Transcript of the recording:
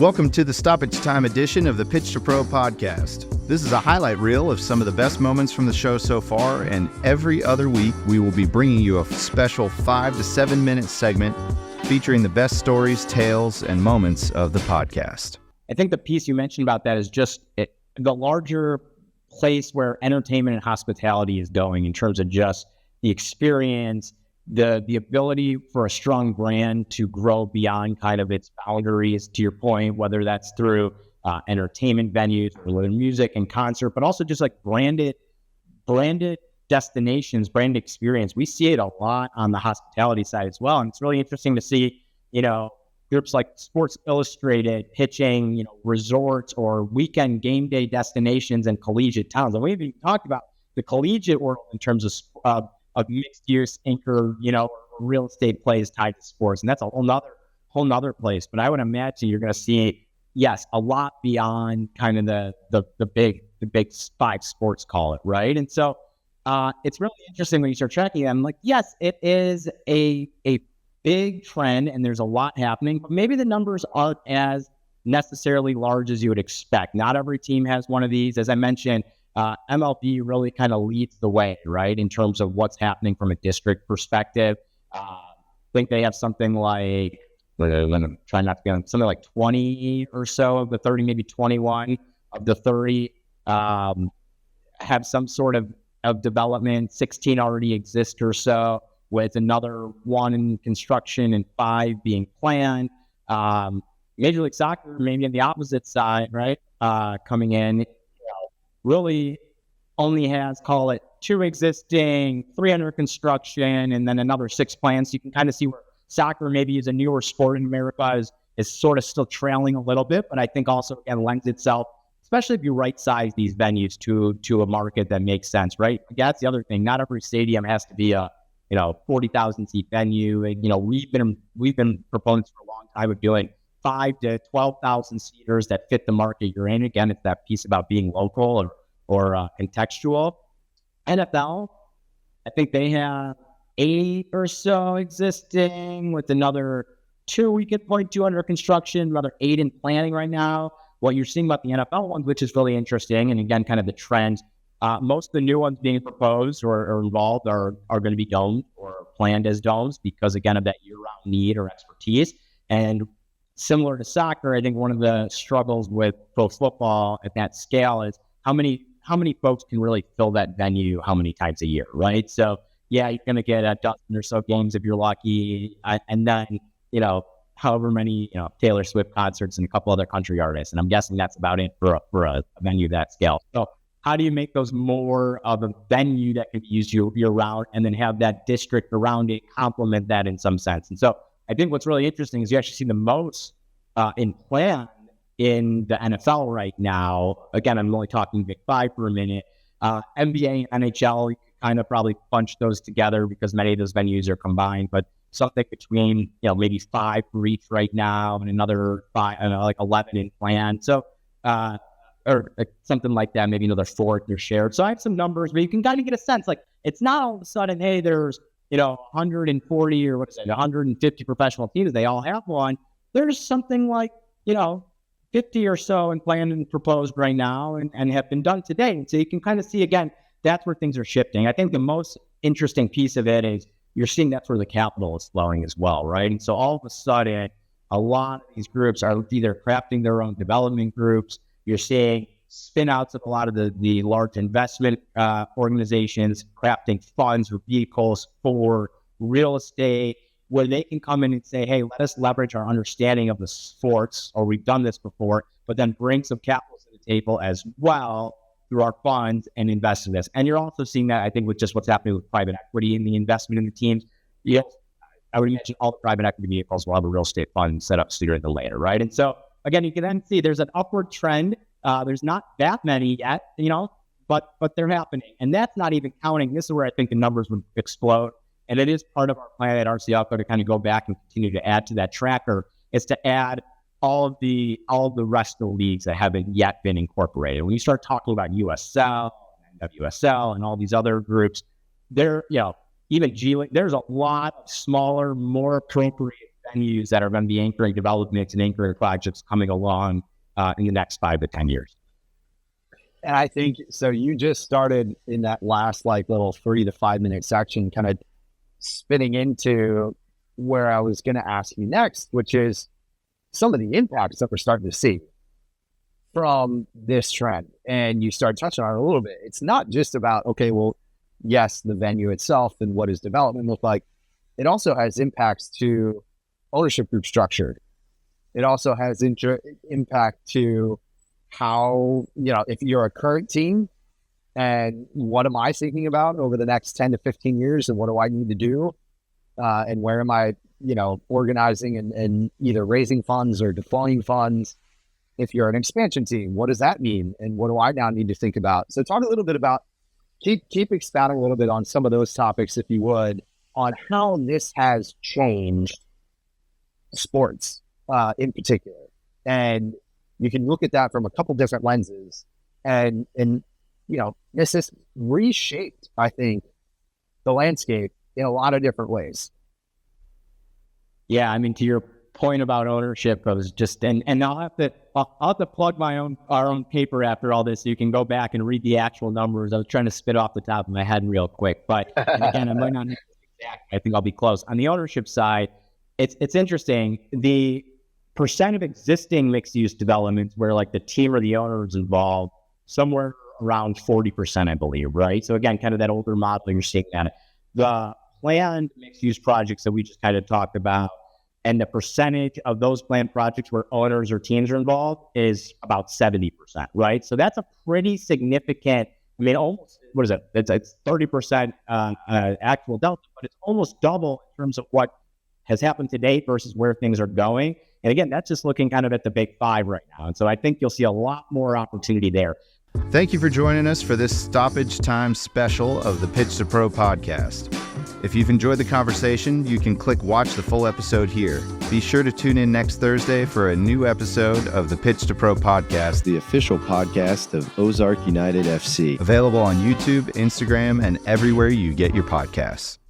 Welcome to the Stoppage Time edition of the Pitch to Pro podcast. This is a highlight reel of some of the best moments from the show so far, and every other week we will be bringing you a special 5 to 7 minute segment featuring the best stories, tales, and moments of the podcast. I think the piece you mentioned about that is just the larger place where entertainment and hospitality is going in terms of just the experience, the ability for a strong brand to grow beyond kind of its boundaries, to your point, whether that's through entertainment venues or music and concert, but also just like branded destinations, brand experience. We see it a lot on the hospitality side as well. And it's really interesting to see, groups like Sports Illustrated pitching, resorts or weekend game day destinations and collegiate towns. And we haven't even talked about the collegiate world in terms of mixed use anchor, real estate plays tied to sports. And that's a whole nother place. But I would imagine you're going to see, yes, a lot beyond kind of the big 5 sports, call it, right? And so it's really interesting when you start tracking them. Like, yes, it is a big trend and there's a lot happening, but maybe the numbers aren't as necessarily large as you would expect. Not every team has one of these. As I mentioned, MLB really kind of leads the way, right, in terms of what's happening from a district perspective. I think they have something like, I'm trying not to be on, something like 20 or so of the 30, maybe 21 of the 30 have some sort of development. 16 already exist or so, with another 1 in construction and 5 being planned. Major League Soccer, maybe on the opposite side, right, coming in, really only has, call it, 2 existing, 3 under construction, and then another 6 planned. So you can kind of see where soccer maybe is a newer sport in America is sort of still trailing a little bit, but I think also, again, lends itself, especially if you right-size these venues to a market that makes sense, right? That's the other thing. Not every stadium has to be a 40,000 seat venue. And, we've been proponents for a long time of doing 5 to 12,000 seaters that fit the market you're in. Again, it's that piece about being local or contextual. NFL, I think they have 8 or so existing, with another 2 we could point to under construction, another 8 in planning right now. What you're seeing about the NFL ones, which is really interesting, and again, kind of the trend, most of the new ones being proposed or involved are going to be domed or planned as domes because, again, of that year-round need or expertise. And similar to soccer, I think one of the struggles with pro football at that scale is how many folks can really fill that venue how many times a year, right? So, yeah, you're going to get a dozen or so games if you're lucky, and then, however many, Taylor Swift concerts and a couple other country artists. And I'm guessing that's about it for a venue that scale. So how do you make those more of a venue that can be used year-round and then have that district around it complement that in some sense? And so I think what's really interesting is you actually see the most in plan in the NFL right now. Again, I'm only talking Big 5 for a minute. NBA and NHL, you could kind of probably bunch those together because many of those venues are combined, but something between, maybe 5 for each right now and another 5, like 11 in plan. So, or something like that, maybe another 4 if they're shared. So I have some numbers, but you can kind of get a sense, like, it's not all of a sudden, hey, there's, 140 or 150 professional teams. They all have one. There's something like, 50 or so in plan and proposed right now and have been done today. And so you can kind of see, again, that's where things are shifting. I think the most interesting piece of it is you're seeing that's where the capital is flowing as well, right? And so all of a sudden, a lot of these groups are either crafting their own development groups. You're seeing spin-outs of a lot of the large investment organizations crafting funds or vehicles for real estate, where they can come in and say, hey, let us leverage our understanding of the sports, or we've done this before, but then bring some capital to the table as well through our funds and invest in this. And you're also seeing that, I think, with just what's happening with private equity and the investment in the teams. I would imagine all the private equity vehicles will have a real estate fund set up sooner than later, right? And so, again, you can then see there's an upward trend. There's not that many yet, but they're happening. And that's not even counting. This is where I think the numbers would explode. And it is part of our plan at RCLCO to kind of go back and continue to add to that tracker, is to add all of the rest of the leagues that haven't yet been incorporated. When you start talking about USL, WSL, and all these other groups, even G League, there's a lot of smaller, more appropriate venues that are going to be anchoring developments and anchoring projects coming along in the next 5 to 10 years. And I think, so you just started in that last like little 3 to 5 minute section, kind of spinning into where I was going to ask you next, which is some of the impacts that we're starting to see from this trend. And you started touching on it a little bit. It's not just about, okay, well, yes, the venue itself and what does development look like. It also has impacts to ownership group structure. It also has impact to how, if you're a current team, and what am I thinking about over the next 10 to 15 years, and what do I need to do? And where am I, organizing and either raising funds or deploying funds? If you're an expansion team, what does that mean? And what do I now need to think about? So talk a little bit about, keep expounding a little bit on some of those topics, if you would, on how this has changed sports in particular. And you can look at that from a couple different lenses. And this has reshaped, I think, the landscape in a lot of different ways. Yeah, I mean, to your point about ownership, I was just, and I'll have to plug our own paper after all this, so you can go back and read the actual numbers. I was trying to spit off the top of my head real quick, but and again, I might not know exact. I think I'll be close. On the ownership side, it's interesting. The percent of existing mixed-use developments where like the team or the owner is involved, somewhere around 40%, I believe, right? So again, kind of that older model, you're seeing that. The planned mixed-use projects that we just kind of talked about, and the percentage of those planned projects where owners or teams are involved is about 70%, right? So that's a pretty significant, I mean, almost, what is it? It's 30% actual delta, but it's almost double in terms of what has happened to date versus where things are going. And again, that's just looking kind of at the big five right now. And so I think you'll see a lot more opportunity there. Thank you for joining us for this Stoppage Time special of the Pitch to Pro podcast. If you've enjoyed the conversation, you can click watch the full episode here. Be sure to tune in next Thursday for a new episode of the Pitch to Pro podcast, the official podcast of Ozark United FC. Available on YouTube, Instagram, and everywhere you get your podcasts.